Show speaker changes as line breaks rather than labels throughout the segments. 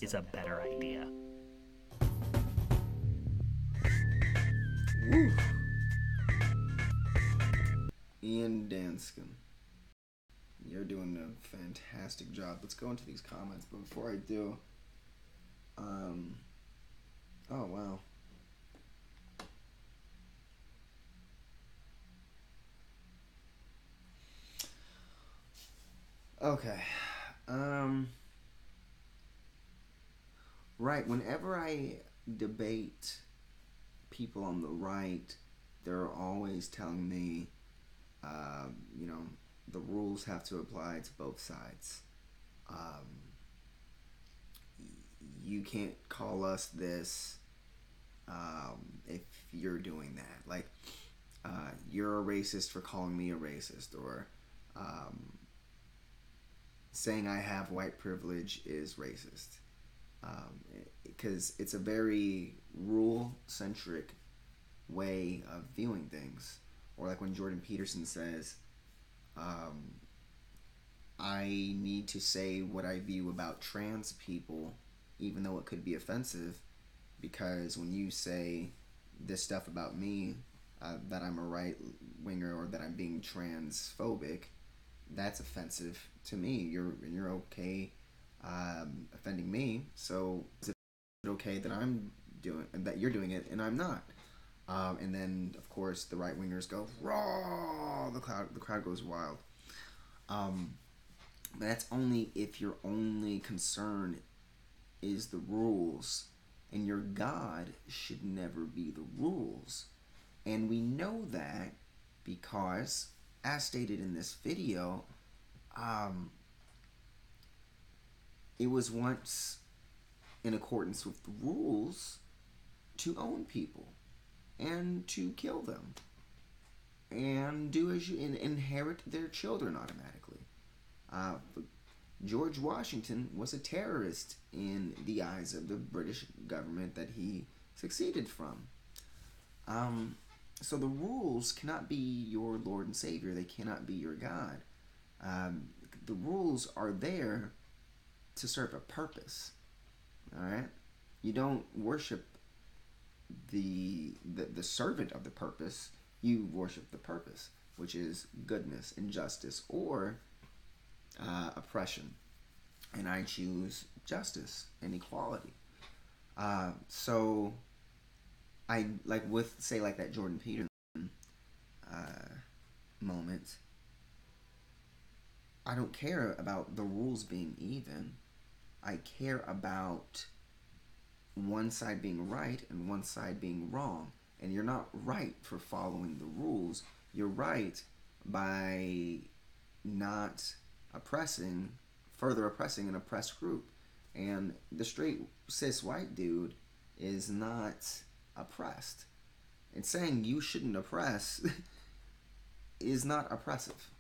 is a better idea.
Woo! Ian Danskin, you're doing a fantastic job. Let's go into these comments, but before I do, um, oh wow, okay, um, right. Whenever I debate people on the right, they're always telling me, you know, the rules have to apply to both sides. Um, you can't call us this if you're doing that. Like, you're a racist for calling me a racist, or um, saying I have white privilege is racist. Because it's a very rule centric way of viewing things. Or like when Jordan Peterson says, um, I need to say what I view about trans people, even though it could be offensive, because when you say this stuff about me, that I'm a right winger or that I'm being transphobic, that's offensive to me. You're okay offending me. So is it okay that I'm doing that you're doing it and I'm not? And then of course the right wingers go raw. The crowd goes wild. Um, but that's only if your only concern is the rules, and your God should never be the rules. And we know that because, as stated in this video, um, it was once in accordance with the rules to own people and to kill them and do as you inherit their children automatically. Uh, George Washington was a terrorist in the eyes of the British government that he succeeded from. Um, so the rules cannot be your Lord and Savior. They cannot be your God. Um, the rules are there to serve a purpose. All right. You don't worship the servant of the purpose. You worship the purpose, which is goodness and justice, or oppression. And I choose justice and equality. So I like with say like that Jordan Peterson uh, moment. I don't care about the rules being even. I care about one side being right and one side being wrong. And you're not right for following the rules. You're right by not oppressing, further oppressing an oppressed group. And the straight cis white dude is not oppressed. And saying you shouldn't oppress is not oppressive.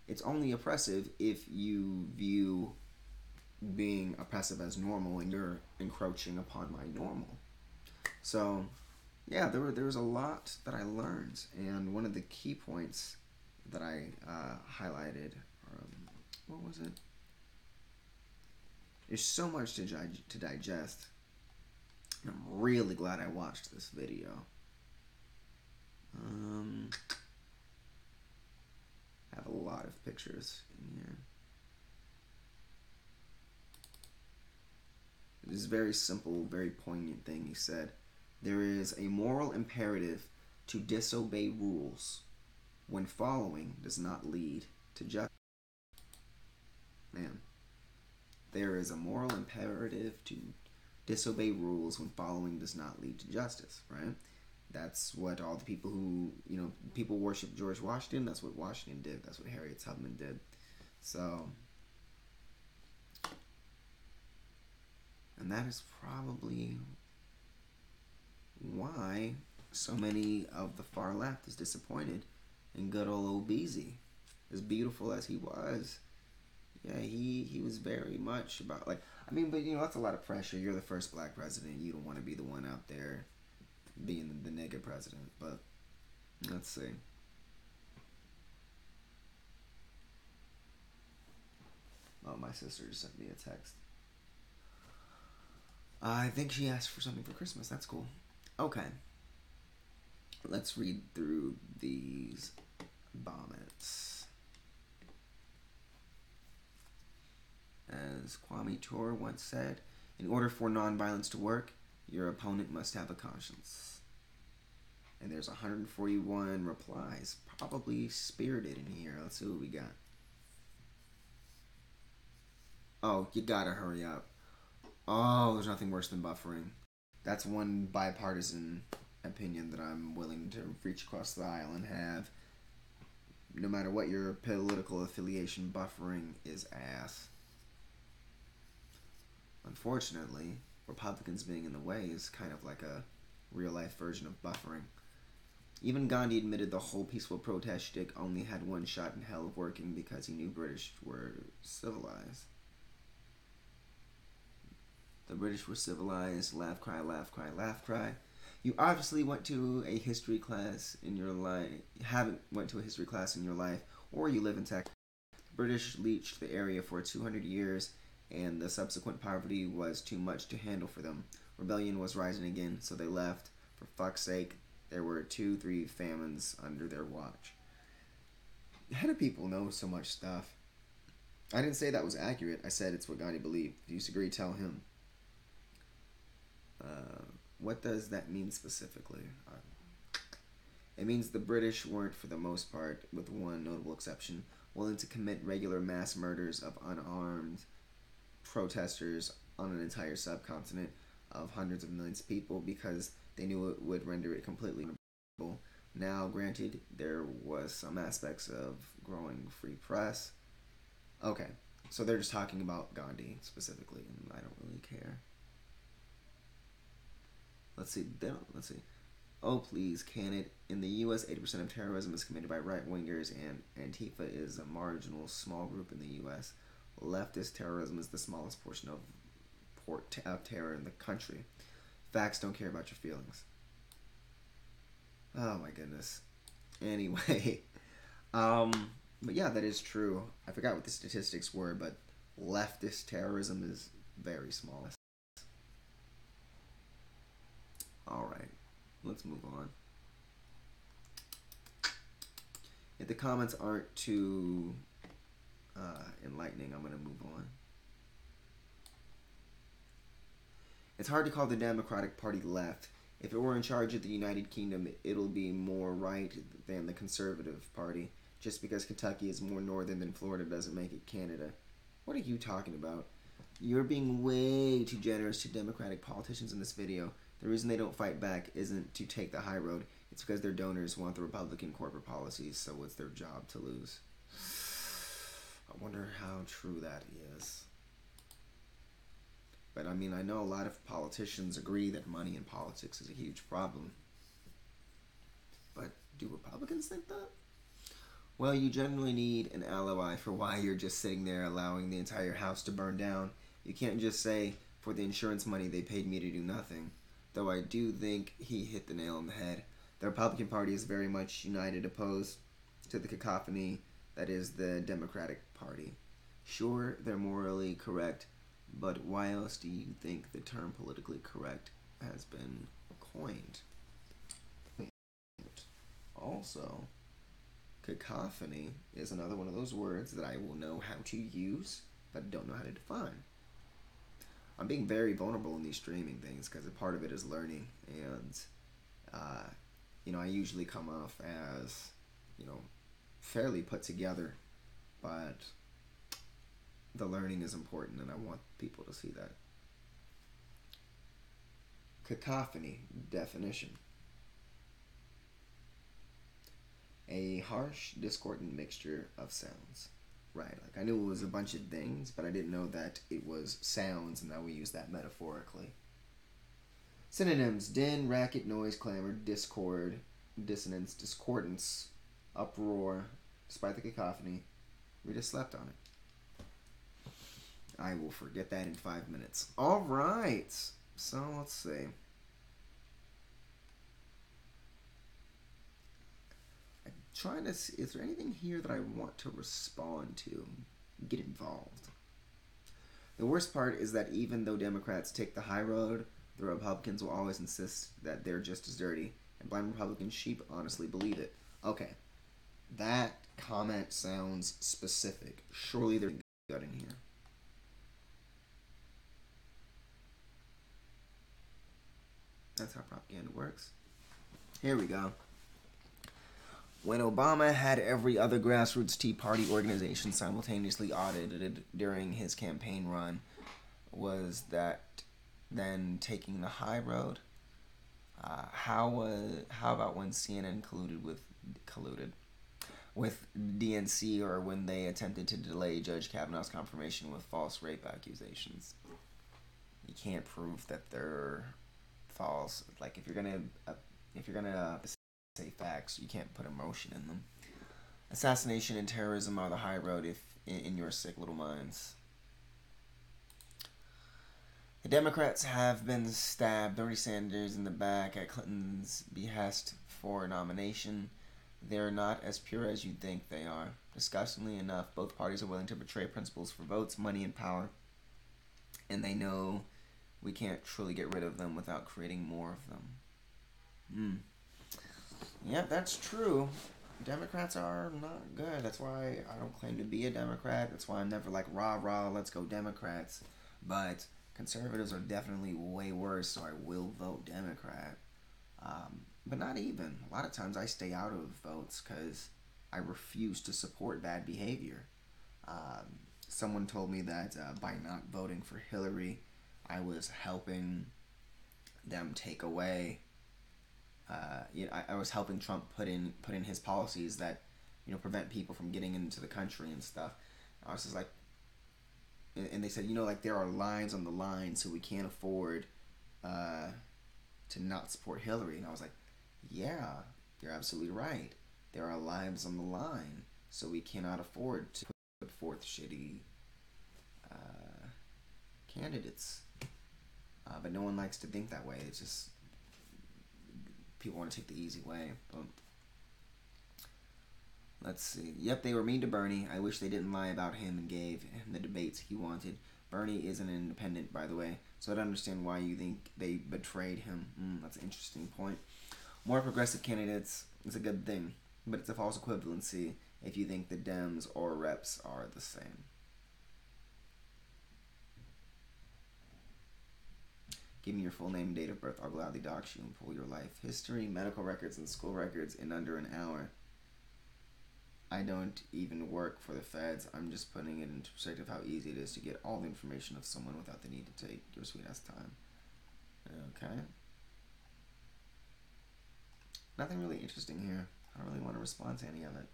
It's only oppressive if you view being oppressive as normal and you're encroaching upon my normal. So, yeah, there was a lot that I learned, and one of the key points that I highlighted, what was it? There's so much to digest. I'm really glad I watched this video. I have a lot of pictures in here. This very simple, very poignant thing he said. There is a moral imperative to disobey rules when following does not lead to justice. Man, there is a moral imperative to disobey rules when following does not lead to justice, right? That's what all the people who, people worship George Washington. That's what Washington did. That's what Harriet Tubman did. So, and that is probably why so many of the far left is disappointed in good old Beezy. As beautiful as he was, yeah, he was very much about like but that's a lot of pressure. You're the first black president. You don't want to be the one out there being the nigga president. But let's see. Oh, my sister just sent me a text. I think she asked for something for Christmas. That's cool. Okay. Let's read through these bonnets. As Kwame Ture once said, in order for nonviolence to work, your opponent must have a conscience. And there's 141 replies, probably spirited in here. Let's see what we got. Oh, you gotta hurry up. Oh, there's nothing worse than buffering. That's one bipartisan opinion that I'm willing to reach across the aisle and have. No matter what your political affiliation, buffering is ass. Unfortunately, Republicans being in the way is kind of like a real-life version of buffering. Even Gandhi admitted the whole peaceful protest shtick only had one shot in hell of working because he knew British were civilized. The British were civilized, laugh, cry, laugh, cry, laugh, cry. You obviously went to a history class in your life, haven't went to a history class in your life, or you live in Texas. The British leached the area for 200 years, and the subsequent poverty was too much to handle for them. Rebellion was rising again, so they left. For fuck's sake, there were 2-3 famines under their watch. How do people know so much stuff? I didn't say that was accurate. I said it's what Gandhi believed. If you disagree, tell him. What does that mean specifically? It means the British weren't, for the most part, with one notable exception, willing to commit regular mass murders of unarmed protesters on an entire subcontinent of hundreds of millions of people because they knew it would render it completely unable. Now, granted, there was some aspects of growing free press. Okay, so they're just talking about Gandhi specifically, and I don't really care. Let's see. Oh, please, can it? In the U.S., 80% of terrorism is committed by right-wingers, and Antifa is a marginal small group in the U.S. Leftist terrorism is the smallest portion of terror in the country. Facts don't care about your feelings. Oh, my goodness. Anyway, but yeah, that is true. I forgot what the statistics were, but leftist terrorism is very small. Alright, let's move on. If the comments aren't too enlightening, I'm going to move on. It's hard to call the Democratic Party left. If it were in charge of the United Kingdom, it'll be more right than the Conservative Party. Just because Kentucky is more northern than Florida doesn't make it Canada. What are you talking about? You're being way too generous to Democratic politicians in this video. The reason they don't fight back isn't to take the high road. It's because their donors want the Republican corporate policies, so it's their job to lose. I wonder how true that is. But I mean, I know a lot of politicians agree that money in politics is a huge problem. But do Republicans think that? Well, you generally need an alibi for why you're just sitting there allowing the entire house to burn down. You can't just say, for the insurance money they paid me to do nothing. Though I do think he hit the nail on the head. The Republican Party is very much united opposed to the cacophony that is the Democratic Party. Sure, they're morally correct, but why else do you think the term politically correct has been coined? Also, cacophony is another one of those words that I will know how to use, but don't know how to define. I'm being very vulnerable in these streaming things because a part of it is learning, and I usually come off as fairly put together, but the learning is important, and I want people to see that. Cacophony definition: a harsh, discordant mixture of sounds. Right, like I knew it was a bunch of things, but I didn't know that it was sounds, and now we use that metaphorically. Synonyms: din, racket, noise, clamor, discord, dissonance, discordance, uproar. Despite the cacophony, we just slept on it. I will forget that in 5 minutes. Alright, so let's see. Trying to see, is there anything here that I want to respond to? Get involved. The worst part is that even though Democrats take the high road, the Republicans will always insist that they're just as dirty, and blind Republican sheep honestly believe it. Okay, that comment sounds specific. Surely there's good in here. That's how propaganda works. Here we go. When Obama had every other grassroots Tea Party organization simultaneously audited during his campaign run, was that then taking the high road? How about when CNN colluded with DNC, or when they attempted to delay Judge Kavanaugh's confirmation with false rape accusations? You can't prove that they're false. Like if you're gonna say facts, you can't put emotion in them. Assassination and terrorism are the high road if in your sick little minds. The Democrats have been stabbed Bernie Sanders in the back at Clinton's behest for nomination. They're not as pure as you'd think they are. Disgustingly enough, both parties are willing to betray principles for votes, money, and power. And they know we can't truly get rid of them without creating more of them. Yep, that's true. Democrats are not good. That's why I don't claim to be a Democrat. That's why I'm never like, rah, rah, let's go Democrats. But conservatives are definitely way worse, so I will vote Democrat. But not even. A lot of times I stay out of votes because I refuse to support bad behavior. Someone told me that by not voting for Hillary, I was helping them take away. I was helping Trump put in his policies that, prevent people from getting into the country and stuff. I was just like, and they said, like there are lives on the line, so we can't afford to not support Hillary. And I was like, yeah, you're absolutely right. There are lives on the line, so we cannot afford to put forth shitty candidates. But no one likes to think that way. It's just people want to take the easy way. But let's see. Yep, they were mean to Bernie. I wish they didn't lie about him and gave him the debates he wanted. Bernie is an independent, by the way, so I don't understand why you think they betrayed him. That's an interesting point. More progressive candidates is a good thing, but it's a false equivalency if you think the Dems or reps are the same. Give me your full name and date of birth. I'll gladly dox you and pull your life history, medical records, and school records in under an hour. I don't even work for the feds. I'm just putting it into perspective how easy it is to get all the information of someone without the need to take your sweet ass time. Okay. Nothing really interesting here. I don't really want to respond to any of it.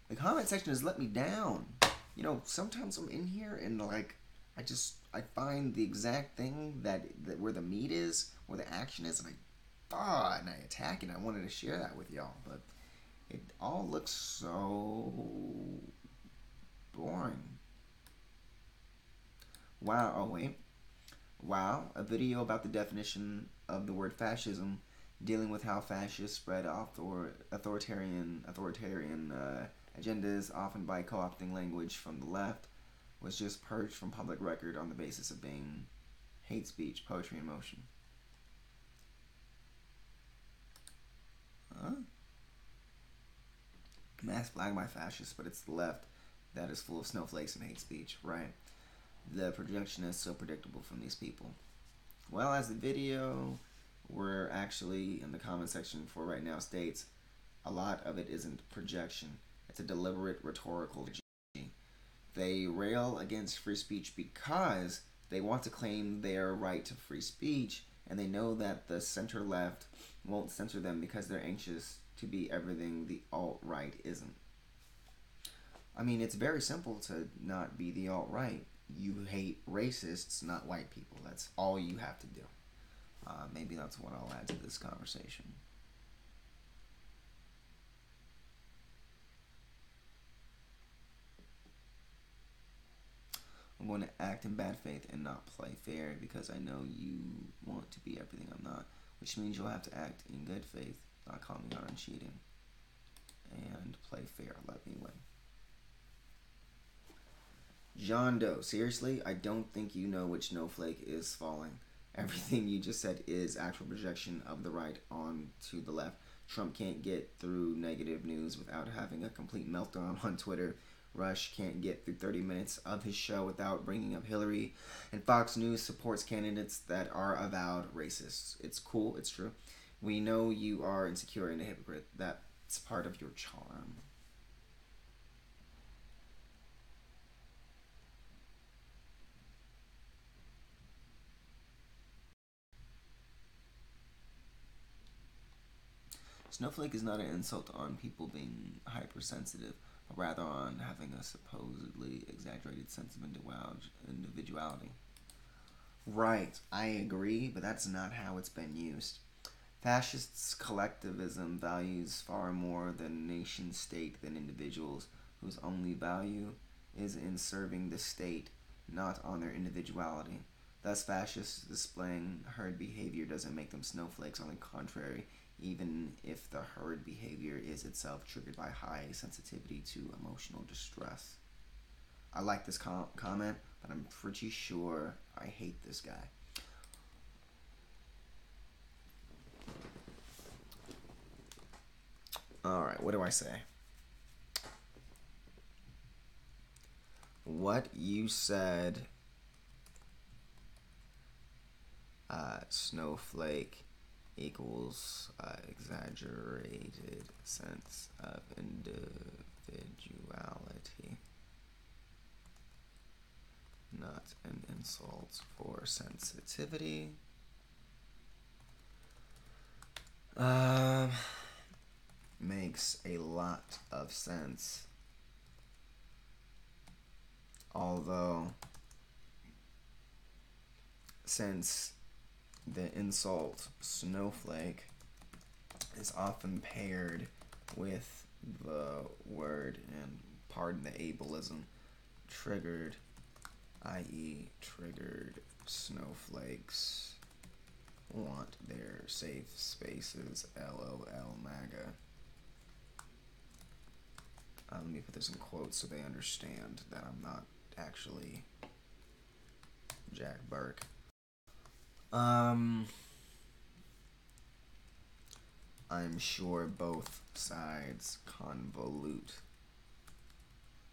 The comment section has let me down. Sometimes I'm in here and like I find the exact thing that where the meat is, where the action is, and I attack it. I wanted to share that with y'all, but it all looks so boring. Wow. Oh wait. Wow. A video about the definition of the word fascism, dealing with how fascists spread authoritarian agendas, often by co-opting language from the left, was just purged from public record on the basis of being hate speech, poetry in motion. Huh? Mass flag by fascists, but it's the left that is full of snowflakes and hate speech, right? The projection is so predictable from these people. Well, as the video we're actually in the comment section for right now states, a lot of it isn't projection. It's a deliberate rhetorical strategy. They rail against free speech because they want to claim their right to free speech, and they know that the center-left won't censor them because they're anxious to be everything the alt-right isn't. I mean, it's very simple to not be the alt-right. You hate racists, not white people. That's all you have to do. Maybe that's what I'll add to this conversation. I'm going to act in bad faith and not play fair because I know you want to be everything I'm not, which means you'll have to act in good faith, not call me out on cheating, and play fair. Let me win. John Doe, seriously, I don't think you know which snowflake is falling. Everything you just said is actual projection of the right onto the left. Trump can't get through negative news without having a complete meltdown on Twitter. Rush can't get through 30 minutes of his show without bringing up Hillary. And Fox News supports candidates that are avowed racists. It's cool, it's true. We know you are insecure and a hypocrite. That's part of your charm. Snowflake is not an insult on people being hypersensitive, but rather on having a supposedly exaggerated sense of individuality. Right, I agree, but that's not how it's been used. Fascists' collectivism values far more the nation state than individuals whose only value is in serving the state, not on their individuality. Thus, fascists displaying herd behavior doesn't make them snowflakes, on the contrary, even if the herd behavior is itself triggered by high sensitivity to emotional distress. I like this comment, but I'm pretty sure I hate this guy. Alright, what do I say? What you said, snowflake equals exaggerated sense of individuality. Not an insult for sensitivity. Makes a lot of sense. Although, since the insult snowflake is often paired with the word, and pardon the ableism, triggered, i.e., triggered snowflakes want their safe spaces, LOL MAGA. Let me put this in quotes so they understand that I'm not actually Jack Burke. I'm sure both sides convolute.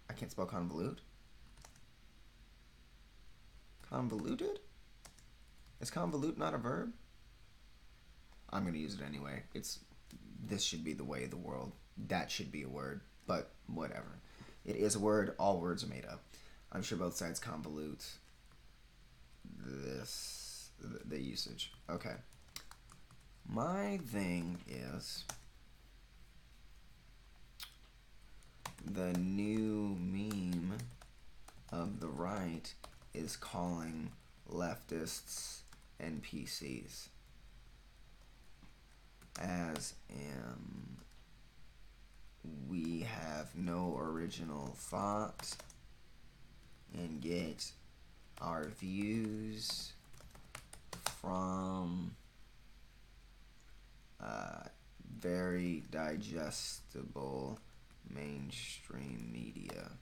I can't spell convolute? Convoluted? Is convolute not a verb? I'm gonna use it anyway. This should be the way of the world. That should be a word, but whatever. It is a word. All words are made up. I'm sure both sides convolute the usage. Okay. My thing is the new meme of the right is calling leftists NPCs, as in we have no original thought and get our views from very digestible mainstream media.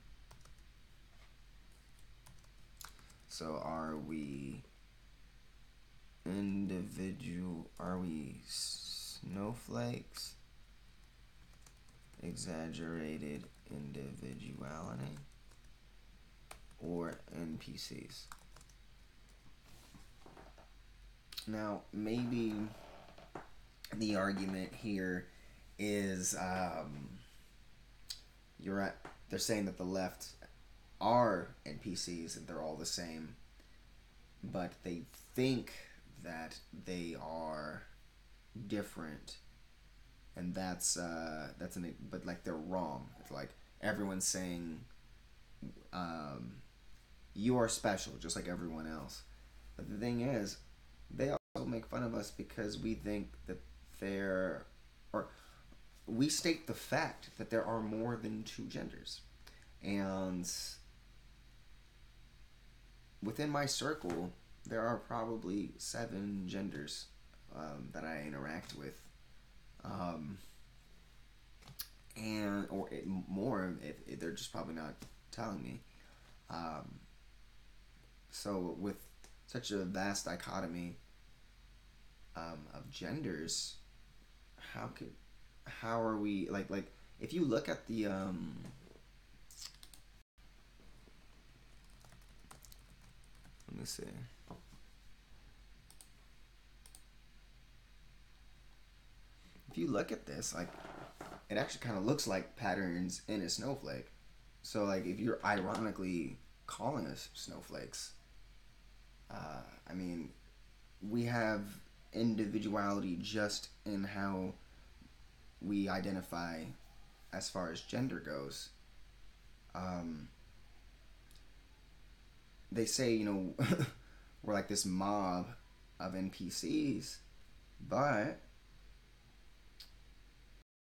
So are we snowflakes? Exaggerated individuality? Or NPCs? Now, maybe the argument here is they're saying that the left are NPCs and they're all the same, but they think that they are different, and but like they're wrong. It's like everyone's saying you are special just like everyone else, but the thing is they also make fun of us because we think that or we state the fact that there are more than two genders. And within my circle, there are probably 7 genders that I interact with. Or more if they're just probably not telling me. Um, so with such a vast dichotomy of genders, how could how are we like if you look at the let me see. If you look at this, like it actually kind of looks like patterns in a snowflake. So like if you're ironically calling us snowflakes, I mean, we have individuality just in how we identify as far as gender goes. Um, they say, we're like this mob of NPCs, but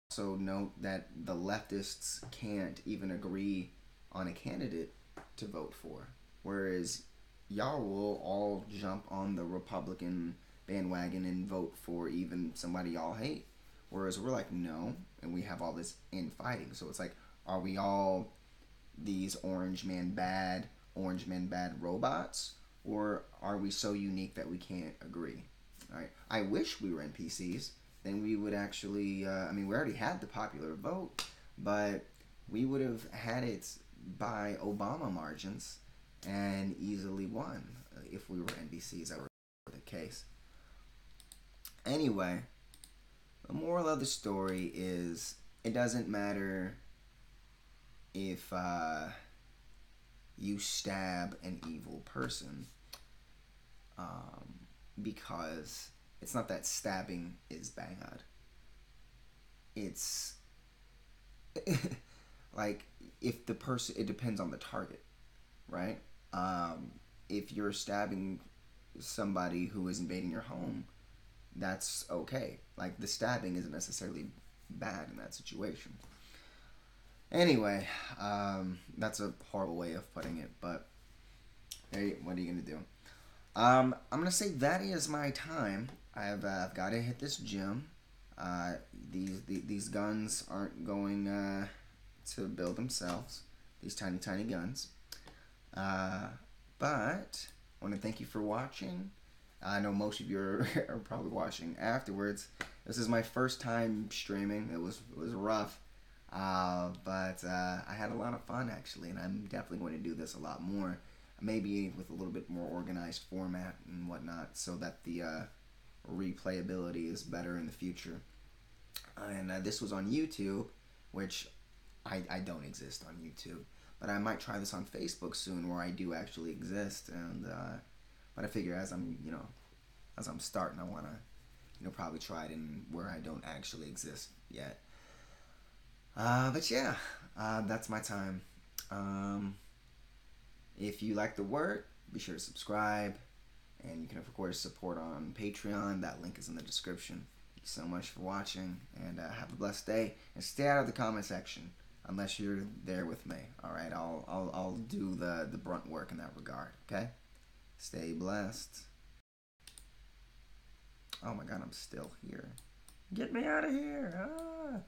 also note that the leftists can't even agree on a candidate to vote for. Whereas y'all will all jump on the Republican bandwagon and vote for even somebody y'all hate. Whereas we're like, no, and we have all this infighting. So it's like, are we all these orange men bad robots? Or are we so unique that we can't agree? All right. I wish we were NPCs. Then we would actually, we already had the popular vote, but we would have had it by Obama margins and easily won if we were NBCs. That were the case. Anyway, the moral of the story is it doesn't matter if you stab an evil person, because it's not that stabbing is bad. It's like if the person, it depends on the target, right? If you're stabbing somebody who is invading your home, that's okay. Like the stabbing isn't necessarily bad in that situation. Anyway, that's a horrible way of putting it, but hey, what are you gonna do? I'm gonna say that is my time. I've got to hit this gym. These guns aren't going to build themselves. These tiny guns. Uh, but I want to thank you for watching. I know most of you are probably watching afterwards. This is my first time streaming. It was rough, but I had a lot of fun actually, and I'm definitely going to do this a lot more. Maybe with a little bit more organized format and whatnot, so that the replayability is better in the future. And this was on YouTube, which I don't exist on YouTube, but I might try this on Facebook soon, where I do actually exist. And but I figure as I'm starting, I want to probably try it in where I don't actually exist yet. But yeah, that's my time. If you like the work, be sure to subscribe, and you can of course support on Patreon. That link is in the description. Thank you so much for watching, and have a blessed day. And stay out of the comment section unless you're there with me. All right, I'll do the brunt work in that regard. Okay, stay blessed. Oh my God, I'm still here. Get me out of here! Ah.